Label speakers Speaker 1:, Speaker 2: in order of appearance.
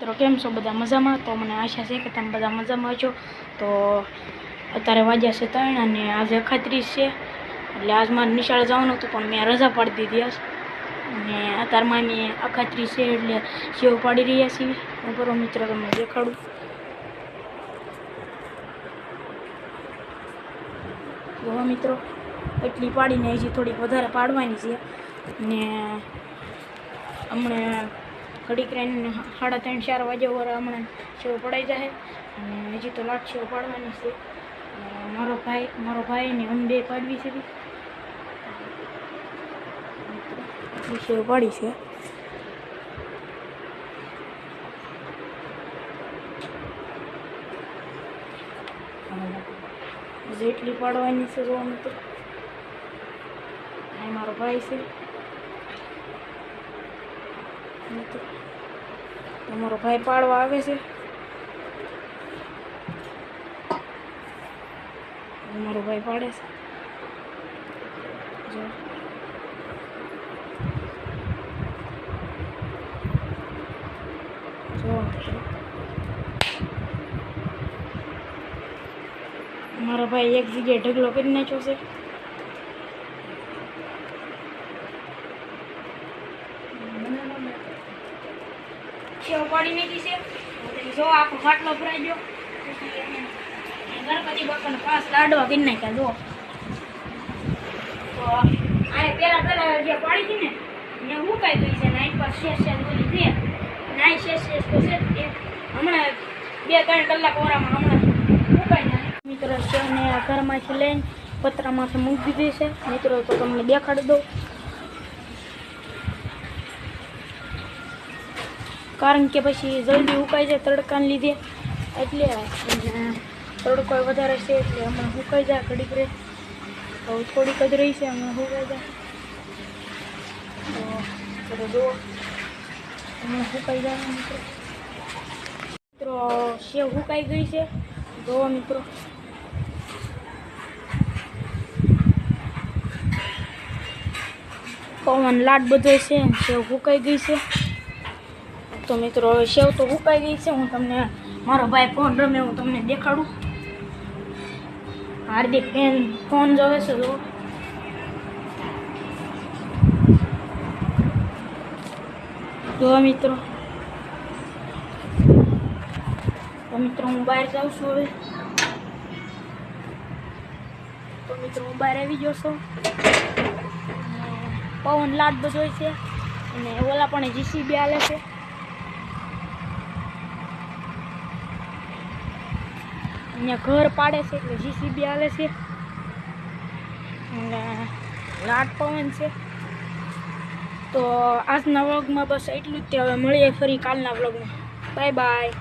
Speaker 1: મિત્રો કેમ છો બધા મજામાં? તો મને આશા છે કે તમે બધા મજામાં છો. તો અત્યારે વાગ્યા છે 3 અને આજે 31 છે, એટલે આજ મારે નિશાળે જવાનું હતું પણ મેં રજા પાડી દીધી આજ. અને અત્યારમાં અમે 31 છે એટલે સેવ પાડી રહ્યા છીએ. બરો મિત્રો તમને દેખાડું. જો મિત્રો એટલી પાડીને હજી થોડીક વધારે પાડવાની છે. ને હમણાં ઘડીક રહીને 3:30-4 વાગ્યા વર હમણાં સેવ પડાઈ જાય અને હજી તો લાટ સેવ પાડવાની છે. મારો ભાઈ ને અમે બે પાડવી છે. એટલી સેવ પાડી છે. જેટલી પાડવાની છે જોવા મિત્રો. આ મારો ભાઈ છે. તમારો ભાઈ પાડવા આવે છે. મારો ભાઈ પાડે છે. જો મારો ભાઈ એક જગ્યાએ ઢગલો કરી નાખ્યો છે. સેવ પાડી નાખી છે. જો આખો ખાટલો ભરાઈ ગયો. ગણપતિ બાપાને 5 લાડવા કરી નાખ્યા. જો તો આ પેલા જે પાડી હતી ને ત્યાં હુકાઈ ગઈ છે ને આ પર શેષ બોલી છે ના શેષ તો છે હમણાં 2-3 કલાક ઓરામાં હમણાં હુકાઈ જાય. મિત્રો સેવને આ ઘરમાંથી લઈને પતરામાંથી મૂકી દીધી છે. મિત્રો તો તમને દેખાડી દઉં, કારણ કે પછી જલ્દી ઉકાઈ જાય તડકાને લીધે. એટલે તડકો વધારે છે એટલે હમણાં સુકાઈ જાય. ઘડીક રહે તો થોડીક જ રહી છે, હમણાં સુકાઈ જાય. તો જુઓ હમણાં સુકાઈ જાય. મિત્રો સેવ સુકાઈ ગઈ છે. જુઓ મિત્રો પવન લાટ બધો છે, સેવ સુકાઈ ગઈ છે. તો મિત્રો હવે સેવ તો સુકાઈ ગઈ છે. હું તમને મારો ભાઈ ફોન રમે હું તમને દેખાડું. હાર્દિક ફોન જોવે છે. જો મિત્રો હું બહાર જાઉં છું હવે. તો મિત્રો હું બહાર આવી ગયો છું. પવન લાટ બધો છે અને ઓલા પણ જીસીબી હાલે છે. અહીંયા ઘર પાડે છે એટલે જીસીબી હાલે છે અને લાટ પવન છે. તો આજના વ્લોગમાં બસ એટલું જ. હવે મળીએ ફરી કાલના વ્લોગમાં. Bye bye.